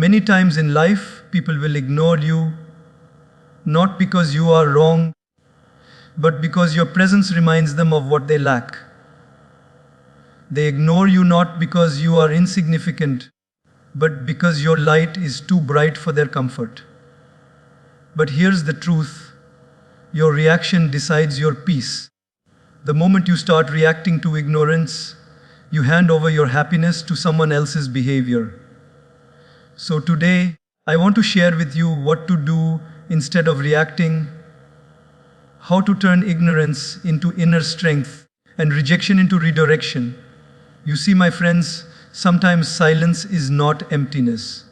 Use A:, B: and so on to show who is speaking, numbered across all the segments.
A: Many times in life, people will ignore you, not because you are wrong, but because your presence reminds them of what they lack. They ignore you not because you are insignificant, but because your light is too bright for their comfort. But here's the truth: your reaction decides your peace. The moment you start reacting to ignorance, you hand over your happiness to someone else's behavior. So today, I want to share with you what to do instead of reacting, how to turn ignorance into inner strength and rejection into redirection. You see, my friends, sometimes silence is not emptiness.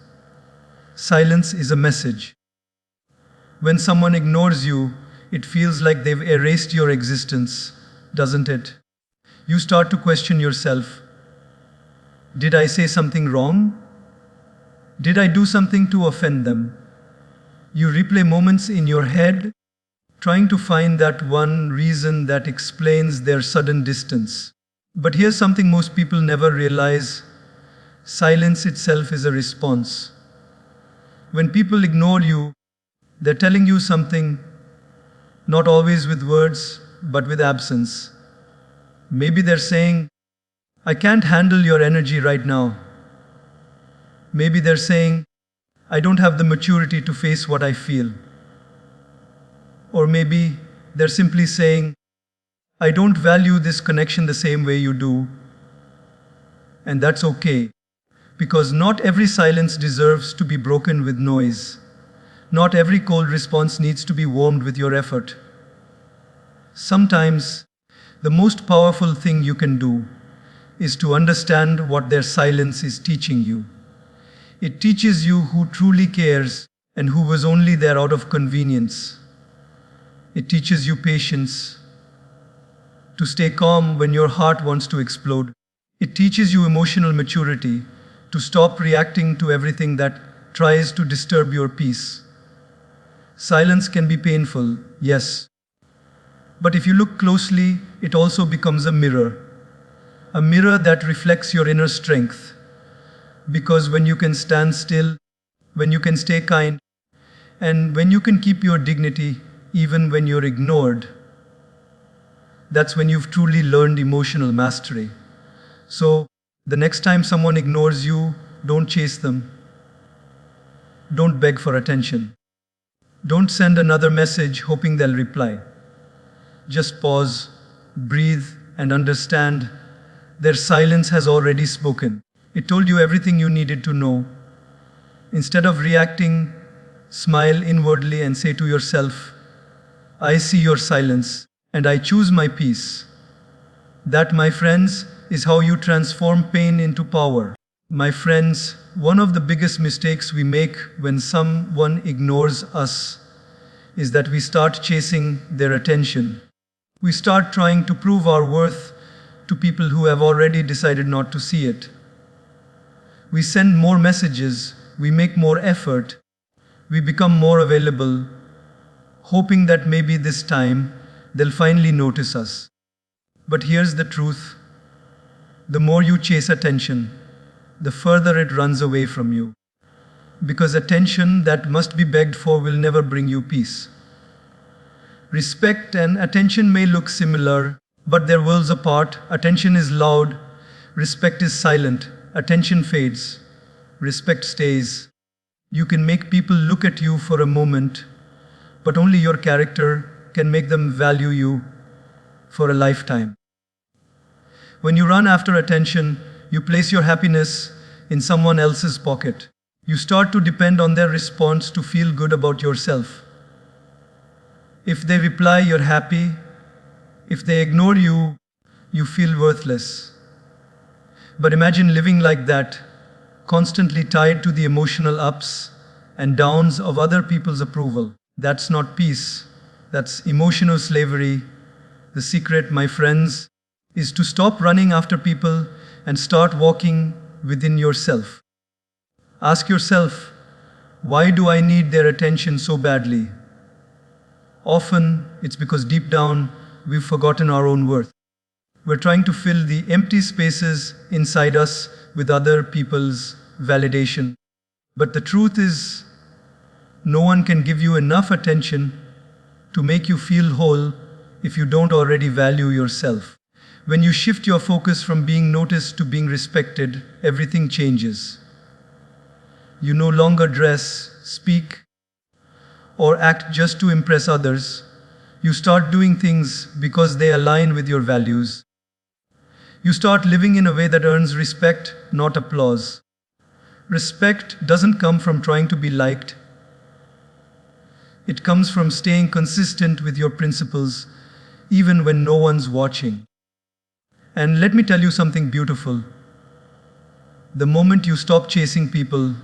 A: Silence is a message. When someone ignores you, it feels like they've erased your existence, doesn't it? You start to question yourself. Did I say something wrong? Did I do something to offend them? You replay moments in your head, trying to find that one reason that explains their sudden distance. But here's something most people never realize: silence itself is a response. When people ignore you, they're telling you something, not always with words, but with absence. Maybe they're saying, I can't handle your energy right now. Maybe they're saying, I don't have the maturity to face what I feel. Or maybe they're simply saying, I don't value this connection the same way you do. And that's okay, because not every silence deserves to be broken with noise. Not every cold response needs to be warmed with your effort. Sometimes, the most powerful thing you can do is to understand what their silence is teaching you. It teaches you who truly cares and who was only there out of convenience. It teaches you patience, to stay calm when your heart wants to explode. It teaches you emotional maturity, to stop reacting to everything that tries to disturb your peace. Silence can be painful, yes. But if you look closely, it also becomes a mirror that reflects your inner strength. Because when you can stand still, when you can stay kind, and when you can keep your dignity even when you're ignored, that's when you've truly learned emotional mastery. So, the next time someone ignores you, don't chase them. Don't beg for attention. Don't send another message hoping they'll reply. Just pause, breathe, and understand their silence has already spoken. It told you everything you needed to know. Instead of reacting, smile inwardly and say to yourself, I see your silence, and I choose my peace. That, my friends, is how you transform pain into power. My friends, one of the biggest mistakes we make when someone ignores us is that we start chasing their attention. We start trying to prove our worth to people who have already decided not to see it. We send more messages, we make more effort, we become more available, hoping that maybe this time they'll finally notice us. But here's the truth: the more you chase attention, the further it runs away from you. Because attention that must be begged for will never bring you peace. Respect and attention may look similar, but they're worlds apart. Attention is loud, respect is silent. Attention fades, respect stays. You can make people look at you for a moment, but only your character can make them value you for a lifetime. When you run after attention, you place your happiness in someone else's pocket. You start to depend on their response to feel good about yourself. If they reply, you're happy. If they ignore you, you feel worthless. But imagine living like that, constantly tied to the emotional ups and downs of other people's approval. That's not peace. That's emotional slavery. The secret, my friends, is to stop running after people and start walking within yourself. Ask yourself, why do I need their attention so badly? Often, it's because deep down, we've forgotten our own worth. We're trying to fill the empty spaces inside us with other people's validation. But the truth is, no one can give you enough attention to make you feel whole if you don't already value yourself. When you shift your focus from being noticed to being respected, everything changes. You no longer dress, speak, or act just to impress others. You start doing things because they align with your values. You start living in a way that earns respect, not applause. Respect doesn't come from trying to be liked. It comes from staying consistent with your principles, even when no one's watching. And let me tell you something beautiful. The moment you stop chasing people,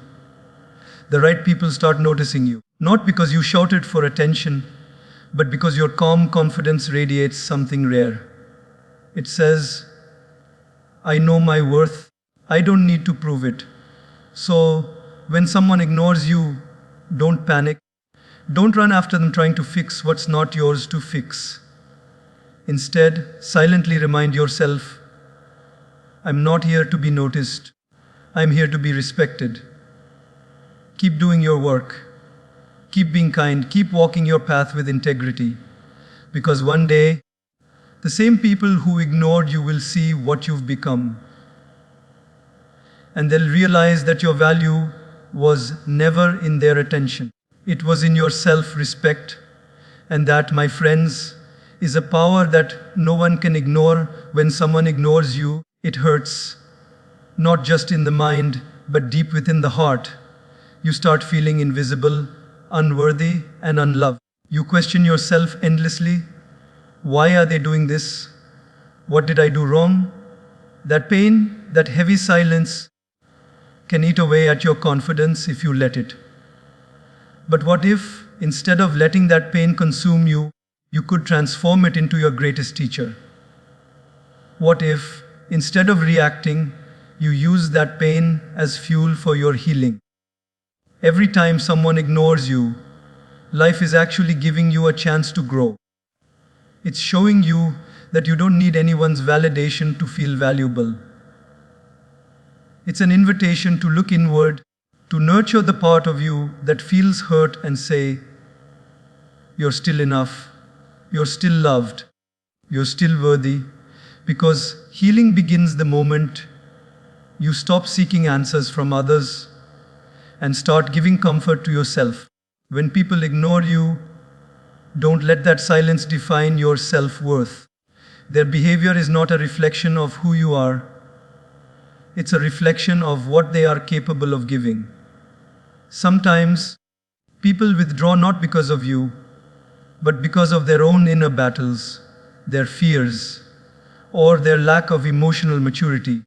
A: the right people start noticing you. Not because you shouted for attention, but because your calm confidence radiates something rare. It says, I know my worth. I don't need to prove it. So, when someone ignores you, don't panic. Don't run after them trying to fix what's not yours to fix. Instead, silently remind yourself, I'm not here to be noticed. I'm here to be respected. Keep doing your work. Keep being kind. Keep walking your path with integrity. Because one day, the same people who ignored you will see what you've become. And they'll realize that your value was never in their attention. It was in your self-respect. And that, my friends, is a power that no one can ignore. When someone ignores you, it hurts. Not just in the mind, but deep within the heart. You start feeling invisible, unworthy, and unloved. You question yourself endlessly. Why are they doing this? What did I do wrong? That pain, that heavy silence, can eat away at your confidence if you let it. But what if, instead of letting that pain consume you, you could transform it into your greatest teacher? What if, instead of reacting, you use that pain as fuel for your healing? Every time someone ignores you, life is actually giving you a chance to grow. It's showing you that you don't need anyone's validation to feel valuable. It's an invitation to look inward, to nurture the part of you that feels hurt and say, you're still enough, you're still loved, you're still worthy, because healing begins the moment you stop seeking answers from others and start giving comfort to yourself. When people ignore you, don't let that silence define your self-worth. Their behavior is not a reflection of who you are. It's a reflection of what they are capable of giving. Sometimes, people withdraw not because of you, but because of their own inner battles, their fears, or their lack of emotional maturity.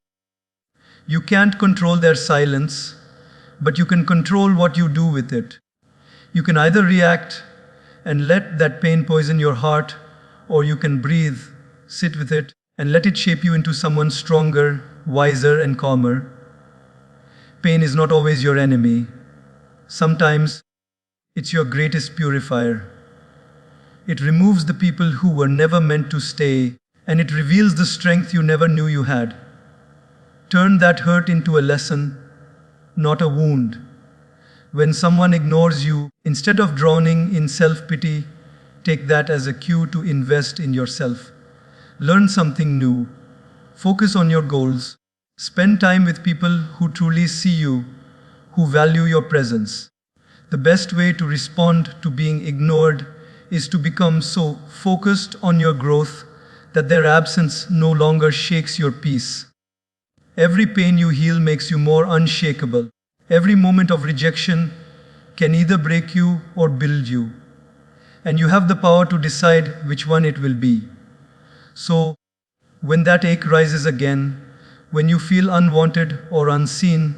A: You can't control their silence, but you can control what you do with it. You can either react and let that pain poison your heart, or you can breathe, sit with it, and let it shape you into someone stronger, wiser, and calmer. Pain is not always your enemy. Sometimes, it's your greatest purifier. It removes the people who were never meant to stay, and it reveals the strength you never knew you had. Turn that hurt into a lesson, not a wound. When someone ignores you, instead of drowning in self-pity, take that as a cue to invest in yourself. Learn something new. Focus on your goals. Spend time with people who truly see you, who value your presence. The best way to respond to being ignored is to become so focused on your growth that their absence no longer shakes your peace. Every pain you heal makes you more unshakable. Every moment of rejection can either break you or build you. And you have the power to decide which one it will be. So, when that ache rises again, when you feel unwanted or unseen,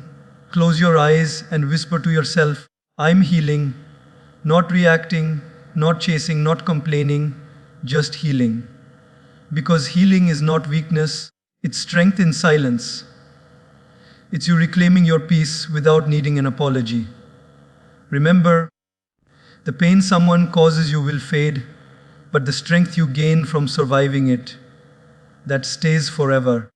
A: close your eyes and whisper to yourself, I'm healing, not reacting, not chasing, not complaining, just healing. Because healing is not weakness, it's strength in silence. It's you reclaiming your peace without needing an apology. Remember, the pain someone causes you will fade, but the strength you gain from surviving it, that stays forever.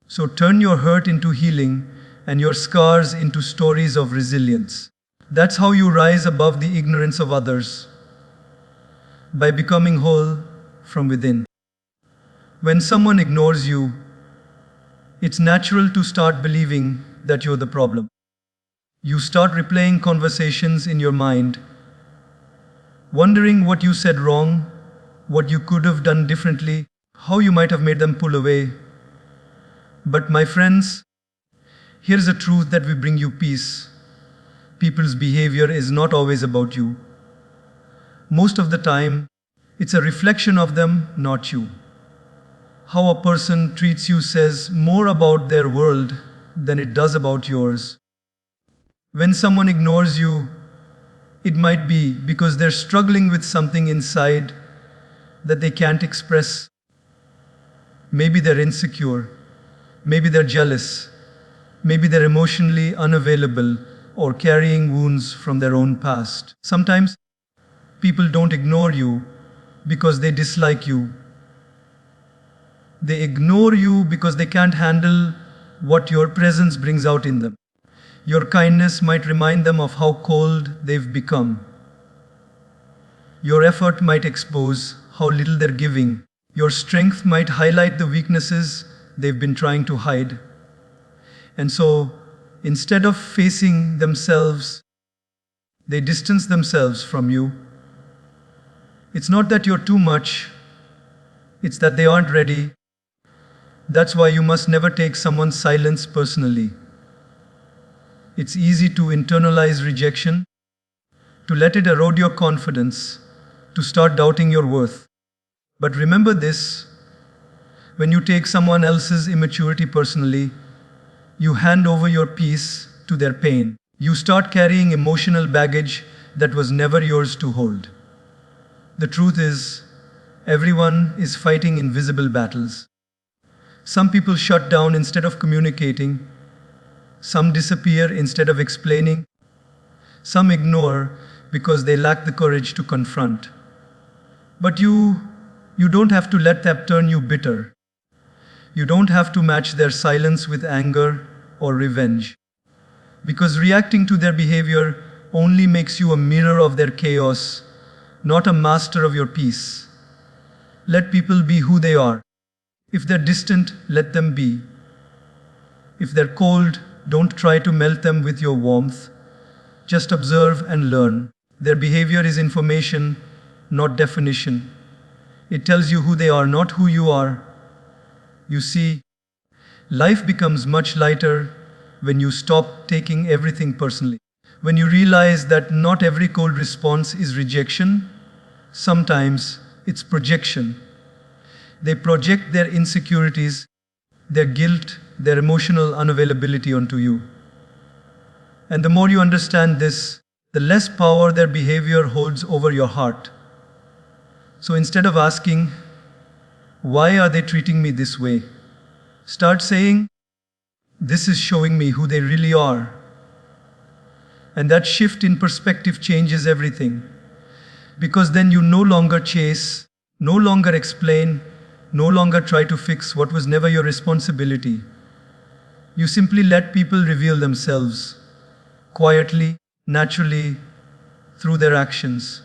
A: So turn your hurt into healing and your scars into stories of resilience. That's how you rise above the ignorance of others, by becoming whole from within. When someone ignores you, it's natural to start believing that you're the problem. You start replaying conversations in your mind, wondering what you said wrong, what you could have done differently, how you might have made them pull away. But my friends, here's a truth that will bring you peace. People's behavior is not always about you. Most of the time, it's a reflection of them, not you. How a person treats you says more about their world than it does about yours. When someone ignores you, it might be because they're struggling with something inside that they can't express. Maybe they're insecure, maybe they're jealous, maybe they're emotionally unavailable or carrying wounds from their own past. Sometimes people don't ignore you because they dislike you. They ignore you because they can't handle what your presence brings out in them. Your kindness might remind them of how cold they've become. Your effort might expose how little they're giving. Your strength might highlight the weaknesses they've been trying to hide. And so, instead of facing themselves, they distance themselves from you. It's not that you're too much, it's that they aren't ready. That's why you must never take someone's silence personally. It's easy to internalize rejection, to let it erode your confidence, to start doubting your worth. But remember this, when you take someone else's immaturity personally, you hand over your peace to their pain. You start carrying emotional baggage that was never yours to hold. The truth is, everyone is fighting invisible battles. Some people shut down instead of communicating. Some disappear instead of explaining. Some ignore because they lack the courage to confront. But you don't have to let that turn you bitter. You don't have to match their silence with anger or revenge. Because reacting to their behavior only makes you a mirror of their chaos, not a master of your peace. Let people be who they are. If they're distant, let them be. If they're cold, don't try to melt them with your warmth. Just observe and learn. Their behavior is information, not definition. It tells you who they are, not who you are. You see, life becomes much lighter when you stop taking everything personally. When you realize that not every cold response is rejection, sometimes it's projection. They project their insecurities, their guilt, their emotional unavailability onto you. And the more you understand this, the less power their behavior holds over your heart. So instead of asking, why are they treating me this way? Start saying, this is showing me who they really are. And that shift in perspective changes everything. Because then you no longer chase, no longer explain, no longer try to fix what was never your responsibility. You simply let people reveal themselves, quietly, naturally, through their actions.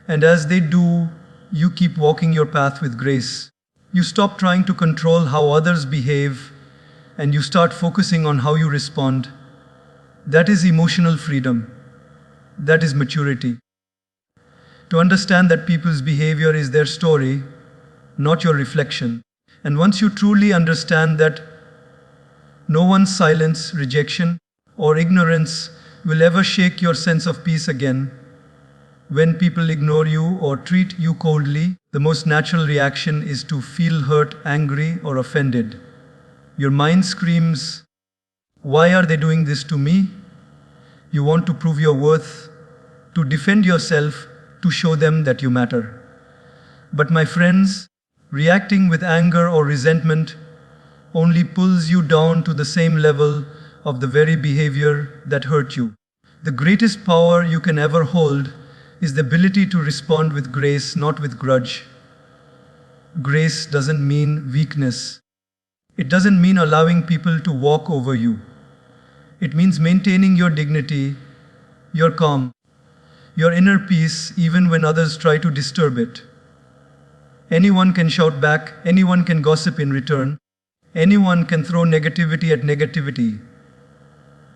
A: And as they do, you keep walking your path with grace. You stop trying to control how others behave, and you start focusing on how you respond. That is emotional freedom. That is maturity. To understand that people's behavior is their story, not your reflection. And once you truly understand that no one's silence, rejection, or ignorance will ever shake your sense of peace again, when people ignore you or treat you coldly, the most natural reaction is to feel hurt, angry, or offended. Your mind screams, why are they doing this to me? You want to prove your worth, to defend yourself, to show them that you matter. But my friends, reacting with anger or resentment only pulls you down to the same level of the very behavior that hurt you. The greatest power you can ever hold is the ability to respond with grace, not with grudge. Grace doesn't mean weakness. It doesn't mean allowing people to walk over you. It means maintaining your dignity, your calm, your inner peace even when others try to disturb it. Anyone can shout back, anyone can gossip in return, anyone can throw negativity at negativity.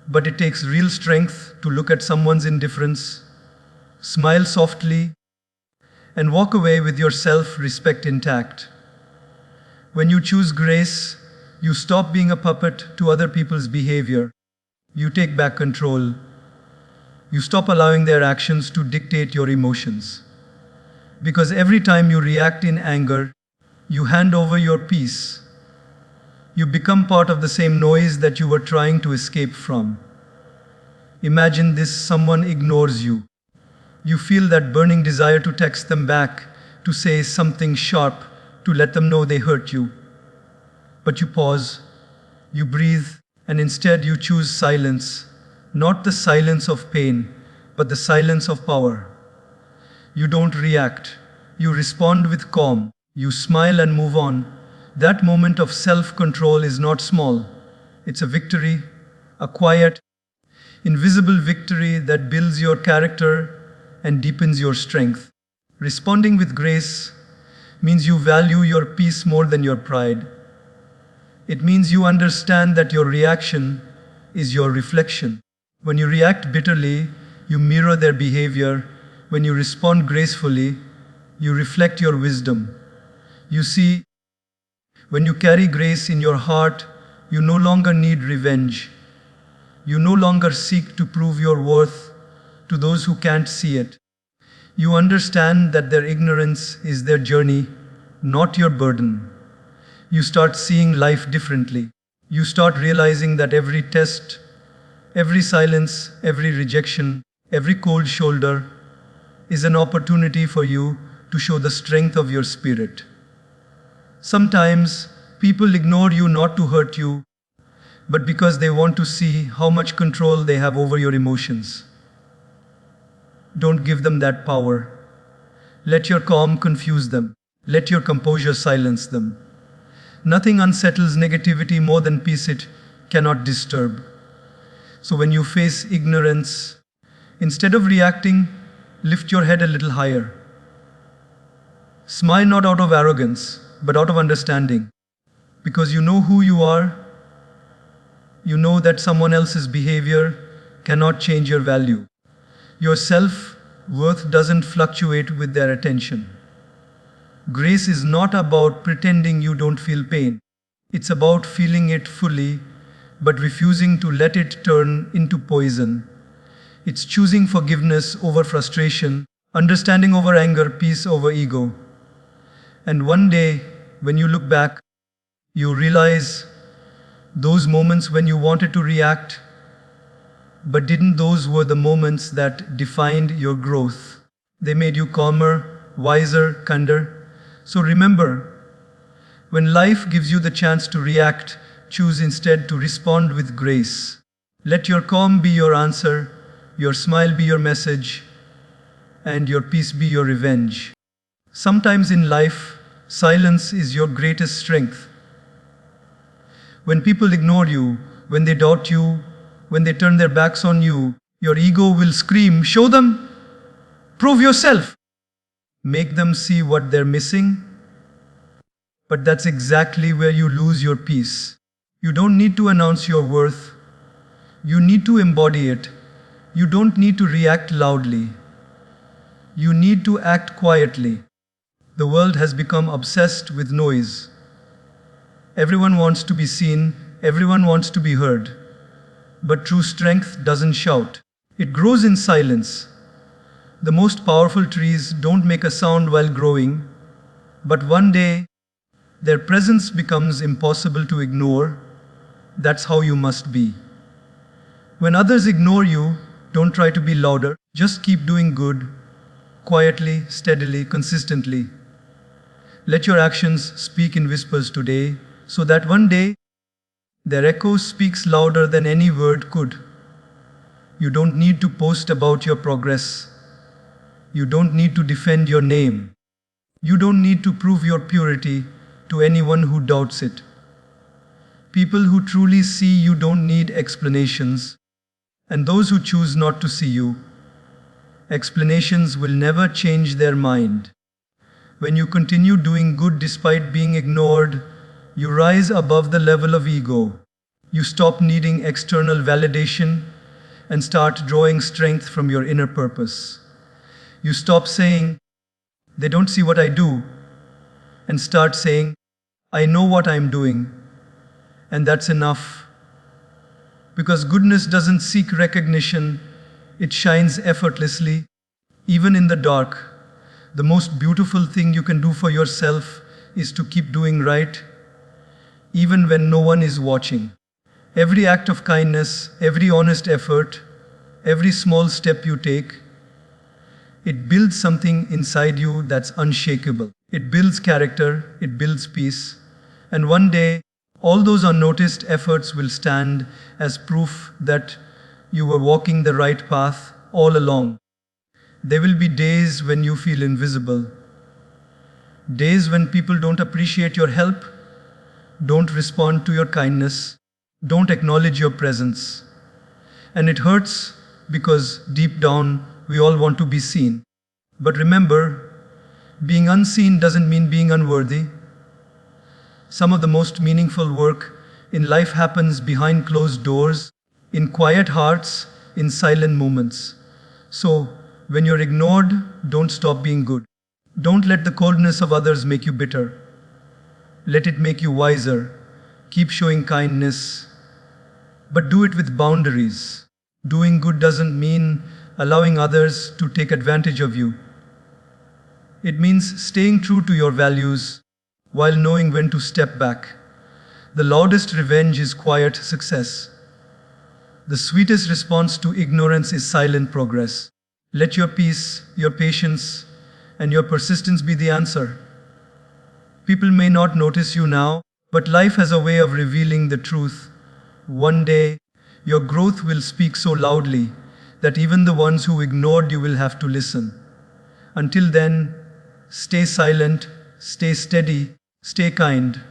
A: But it takes real strength to look at someone's indifference, smile softly, and walk away with your self-respect intact. When you choose grace, you stop being a puppet to other people's behavior. You take back control. You stop allowing their actions to dictate your emotions. Because every time you react in anger, you hand over your peace. You become part of the same noise that you were trying to escape from. Imagine this: someone ignores you. You feel that burning desire to text them back, to say something sharp, to let them know they hurt you. But you pause, you breathe, and instead you choose silence. Not the silence of pain, but the silence of power. You don't react. You respond with calm. You smile and move on. That moment of self-control is not small. It's a victory, a quiet, invisible victory that builds your character and deepens your strength. Responding with grace means you value your peace more than your pride. It means you understand that your reaction is your reflection. When you react bitterly, you mirror their behavior. When you respond gracefully, you reflect your wisdom. You see, when you carry grace in your heart, you no longer need revenge. You no longer seek to prove your worth to those who can't see it. You understand that their ignorance is their journey, not your burden. You start seeing life differently. You start realizing that every test, every silence, every rejection, every cold shoulder is an opportunity for you to show the strength of your spirit. Sometimes people ignore you not to hurt you, but because they want to see how much control they have over your emotions. Don't give them that power. Let your calm confuse them. Let your composure silence them. Nothing unsettles negativity more than peace it cannot disturb. So when you face ignorance, instead of reacting, lift your head a little higher. Smile not out of arrogance, but out of understanding. Because you know who you are, you know that someone else's behavior cannot change your value. Your self-worth doesn't fluctuate with their attention. Grace is not about pretending you don't feel pain. It's about feeling it fully, but refusing to let it turn into poison. It's choosing forgiveness over frustration, understanding over anger, peace over ego. And one day, when you look back, you realize those moments when you wanted to react, but didn't, those were the moments that defined your growth. They made you calmer, wiser, kinder. So remember, when life gives you the chance to react, choose instead to respond with grace. Let your calm be your answer, your smile be your message, and your peace be your revenge. Sometimes in life, silence is your greatest strength. When people ignore you, when they doubt you, when they turn their backs on you, your ego will scream, "Show them! Prove yourself!" Make them see what they're missing. But that's exactly where you lose your peace. You don't need to announce your worth. You need to embody it. You don't need to react loudly. You need to act quietly. The world has become obsessed with noise. Everyone wants to be seen, everyone wants to be heard. But true strength doesn't shout. It grows in silence. The most powerful trees don't make a sound while growing, but one day, their presence becomes impossible to ignore. That's how you must be. When others ignore you, don't try to be louder. Just keep doing good, quietly, steadily, consistently. Let your actions speak in whispers today, so that one day, their echo speaks louder than any word could. You don't need to post about your progress. You don't need to defend your name. You don't need to prove your purity to anyone who doubts it. People who truly see you don't need explanations. And those who choose not to see you, explanations will never change their mind. When you continue doing good despite being ignored, you rise above the level of ego. You stop needing external validation and start drawing strength from your inner purpose. You stop saying, "They don't see what I do," and start saying, "I know what I'm doing," and that's enough. Because goodness doesn't seek recognition, it shines effortlessly, even in the dark. The most beautiful thing you can do for yourself is to keep doing right, even when no one is watching. Every act of kindness, every honest effort, every small step you take, it builds something inside you that's unshakable. It builds character, it builds peace, and one day, all those unnoticed efforts will stand as proof that you were walking the right path all along. There will be days when you feel invisible, days when people don't appreciate your help, don't respond to your kindness, don't acknowledge your presence. And it hurts because deep down we all want to be seen. But remember, being unseen doesn't mean being unworthy. Some of the most meaningful work in life happens behind closed doors, in quiet hearts, in silent moments. So, when you're ignored, don't stop being good. Don't let the coldness of others make you bitter. Let it make you wiser. Keep showing kindness, but do it with boundaries. Doing good doesn't mean allowing others to take advantage of you. It means staying true to your values while knowing when to step back. The loudest revenge is quiet success. The sweetest response to ignorance is silent progress. Let your peace, your patience, and your persistence be the answer. People may not notice you now, but life has a way of revealing the truth. One day, your growth will speak so loudly that even the ones who ignored you will have to listen. Until then, stay silent, stay steady, stay kind.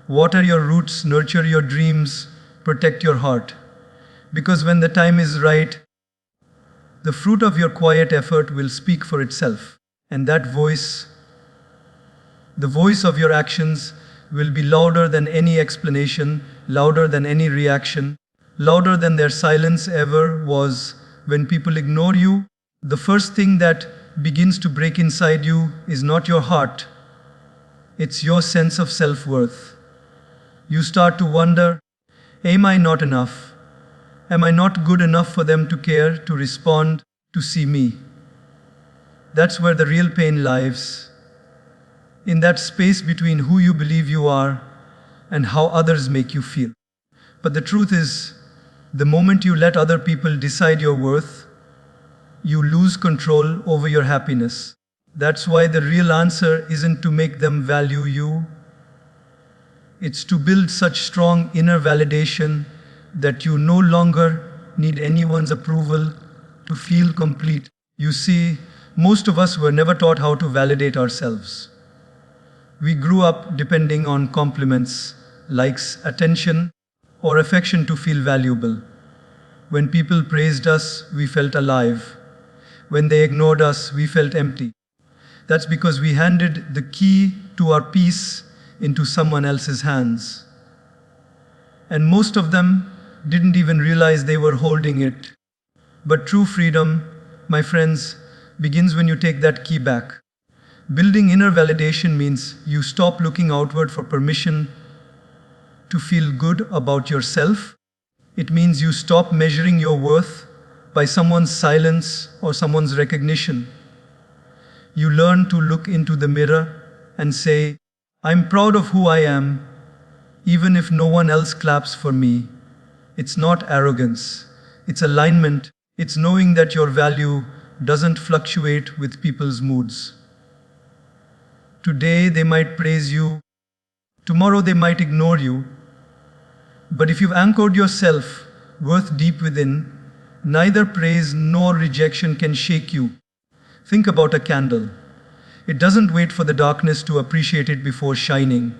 A: Water your roots, nurture your dreams, protect your heart. Because when the time is right, the fruit of your quiet effort will speak for itself. And that voice, the voice of your actions, will be louder than any explanation, louder than any reaction, louder than their silence ever was. When people ignore you, the first thing that begins to break inside you is not your heart, it's your sense of self-worth. You start to wonder, am I not enough? Am I not good enough for them to care, to respond, to see me? That's where the real pain lies. In that space between who you believe you are and how others make you feel. But the truth is, the moment you let other people decide your worth, you lose control over your happiness. That's why the real answer isn't to make them value you. It's to build such strong inner validation that you no longer need anyone's approval to feel complete. You see, most of us were never taught how to validate ourselves. We grew up depending on compliments, likes, attention, or affection to feel valuable. When people praised us, we felt alive. When they ignored us, we felt empty. That's because we handed the key to our peace into someone else's hands. And most of them didn't even realize they were holding it. But true freedom, my friends, begins when you take that key back. Building inner validation means you stop looking outward for permission to feel good about yourself. It means you stop measuring your worth by someone's silence or someone's recognition. You learn to look into the mirror and say, I'm proud of who I am, even if no one else claps for me. It's not arrogance, it's alignment. It's knowing that your value doesn't fluctuate with people's moods. Today they might praise you, tomorrow they might ignore you. But if you've anchored your self-worth deep within, neither praise nor rejection can shake you. Think about a candle. It doesn't wait for the darkness to appreciate it before shining.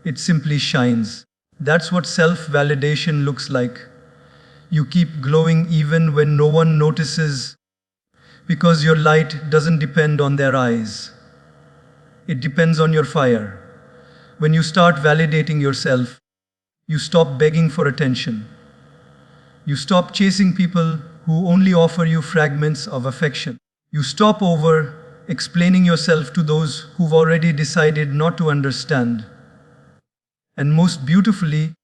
A: It simply shines. That's what self-validation looks like. You keep glowing even when no one notices, because your light doesn't depend on their eyes. It depends on your fire. When you start validating yourself, you stop begging for attention. You stop chasing people who only offer you fragments of affection. You stop over explaining yourself to those who've already decided not to understand. And most beautifully,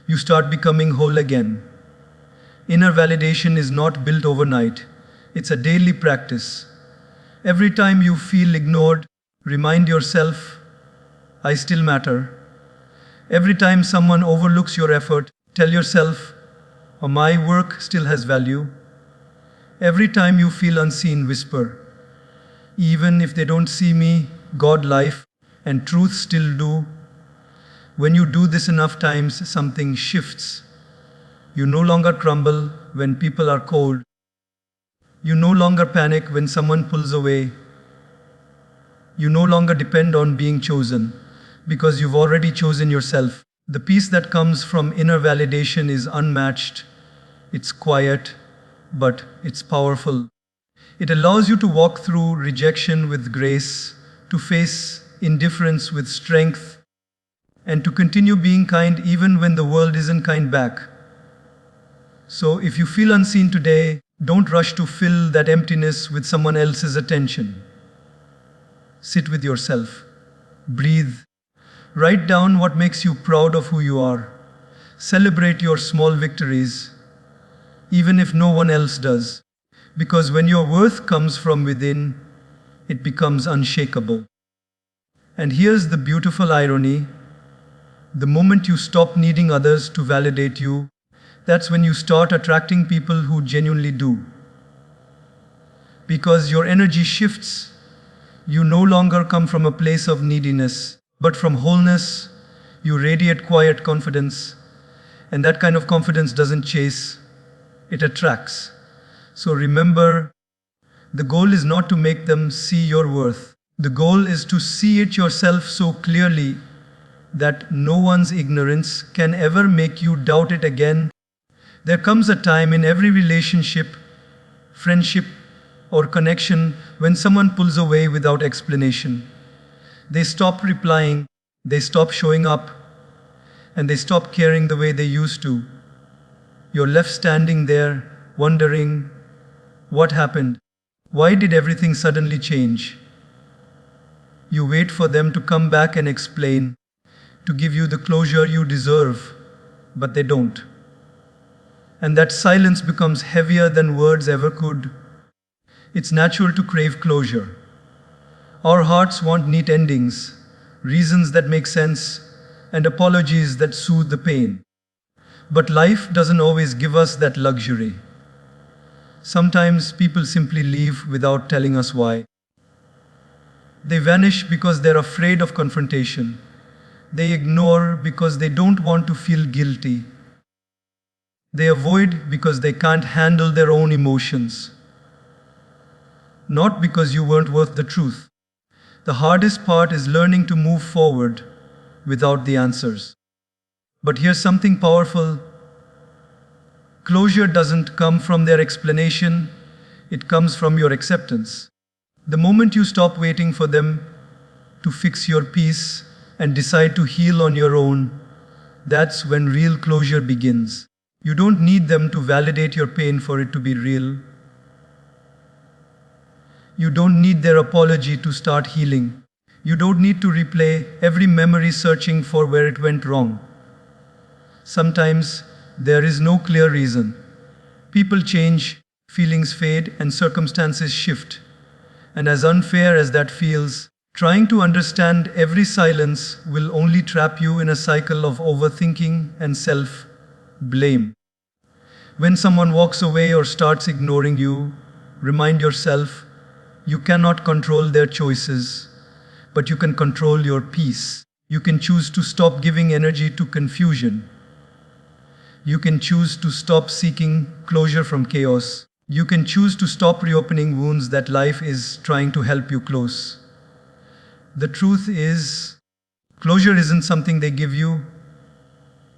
A: you start becoming whole again. Inner validation is not built overnight, it's a daily practice. Every time you feel ignored, remind yourself, I still matter. Every time someone overlooks your effort, tell yourself, "Oh, my work still has value." Every time you feel unseen, whisper, even if they don't see me, God, life, and truth still do. When you do this enough times, something shifts. You no longer crumble when people are cold. You no longer panic when someone pulls away. You no longer depend on being chosen, because you've already chosen yourself. The peace that comes from inner validation is unmatched. It's quiet, but it's powerful. It allows you to walk through rejection with grace, to face indifference with strength, and to continue being kind even when the world isn't kind back. So if you feel unseen today, don't rush to fill that emptiness with someone else's attention. Sit with yourself. Breathe. Write down what makes you proud of who you are. Celebrate your small victories, even if no one else does. Because when your worth comes from within, it becomes unshakable. And here's the beautiful irony. The moment you stop needing others to validate you, that's when you start attracting people who genuinely do. Because your energy shifts, you no longer come from a place of neediness, but from wholeness. You radiate quiet confidence, and that kind of confidence doesn't chase, it attracts. So remember, the goal is not to make them see your worth. The goal is to see it yourself so clearly that no one's ignorance can ever make you doubt it again. There comes a time in every relationship, friendship, or connection when someone pulls away without explanation. They stop replying, they stop showing up, and they stop caring the way they used to. You're left standing there, wondering, what happened? Why did everything suddenly change? You wait for them to come back and explain, to give you the closure you deserve, but they don't. And that silence becomes heavier than words ever could. It's natural to crave closure. Our hearts want neat endings, reasons that make sense, and apologies that soothe the pain. But life doesn't always give us that luxury. Sometimes people simply leave without telling us why. They vanish because they're afraid of confrontation. They ignore because they don't want to feel guilty. They avoid because they can't handle their own emotions. Not because you weren't worth the truth. The hardest part is learning to move forward without the answers. But here's something powerful. Closure doesn't come from their explanation, it comes from your acceptance. The moment you stop waiting for them to fix your peace and decide to heal on your own, that's when real closure begins. You don't need them to validate your pain for it to be real. You don't need their apology to start healing. You don't need to replay every memory searching for where it went wrong. Sometimes there is no clear reason. People change, feelings fade, and circumstances shift. And as unfair as that feels, trying to understand every silence will only trap you in a cycle of overthinking and self-blame. When someone walks away or starts ignoring you, remind yourself, you cannot control their choices, but you can control your peace. You can choose to stop giving energy to confusion. You can choose to stop seeking closure from chaos. You can choose to stop reopening wounds that life is trying to help you close. The truth is, closure isn't something they give you,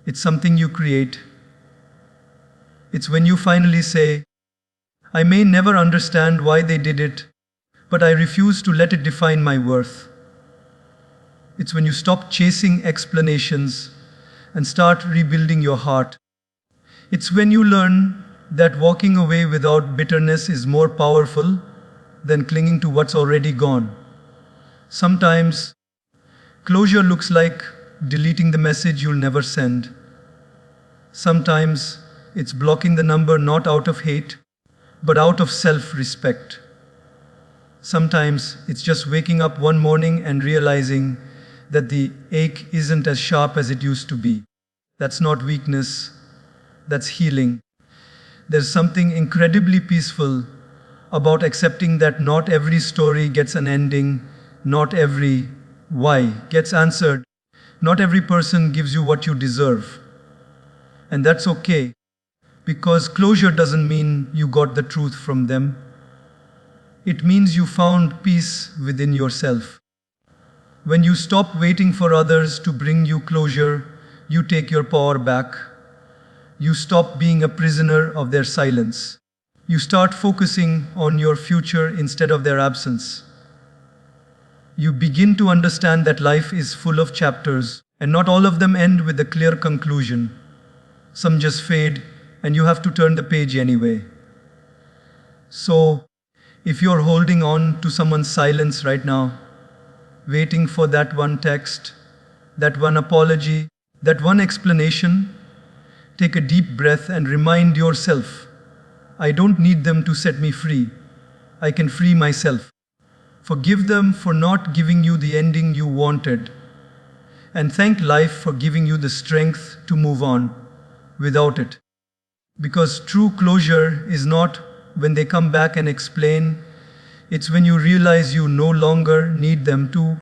A: it's something you create. It's when you finally say, I may never understand why they did it, but I refuse to let it define my worth. It's when you stop chasing explanations and start rebuilding your heart. It's when you learn that walking away without bitterness is more powerful than clinging to what's already gone. Sometimes, closure looks like deleting the message you'll never send. Sometimes, it's blocking the number not out of hate, but out of self respect. Sometimes, it's just waking up one morning and realizing that the ache isn't as sharp as it used to be. That's not weakness, that's healing. There's something incredibly peaceful about accepting that not every story gets an ending, not every why gets answered, not every person gives you what you deserve. And that's okay, because closure doesn't mean you got the truth from them. It means you found peace within yourself. When you stop waiting for others to bring you closure, you take your power back. You stop being a prisoner of their silence. You start focusing on your future instead of their absence. You begin to understand that life is full of chapters, and not all of them end with a clear conclusion. Some just fade, and you have to turn the page anyway. So, if you're holding on to someone's silence right now, waiting for that one text, that one apology, that one explanation, take a deep breath and remind yourself, I don't need them to set me free. I can free myself. Forgive them for not giving you the ending you wanted, and thank life for giving you the strength to move on without it. Because true closure is not when they come back and explain, it's when you realize you no longer need them to.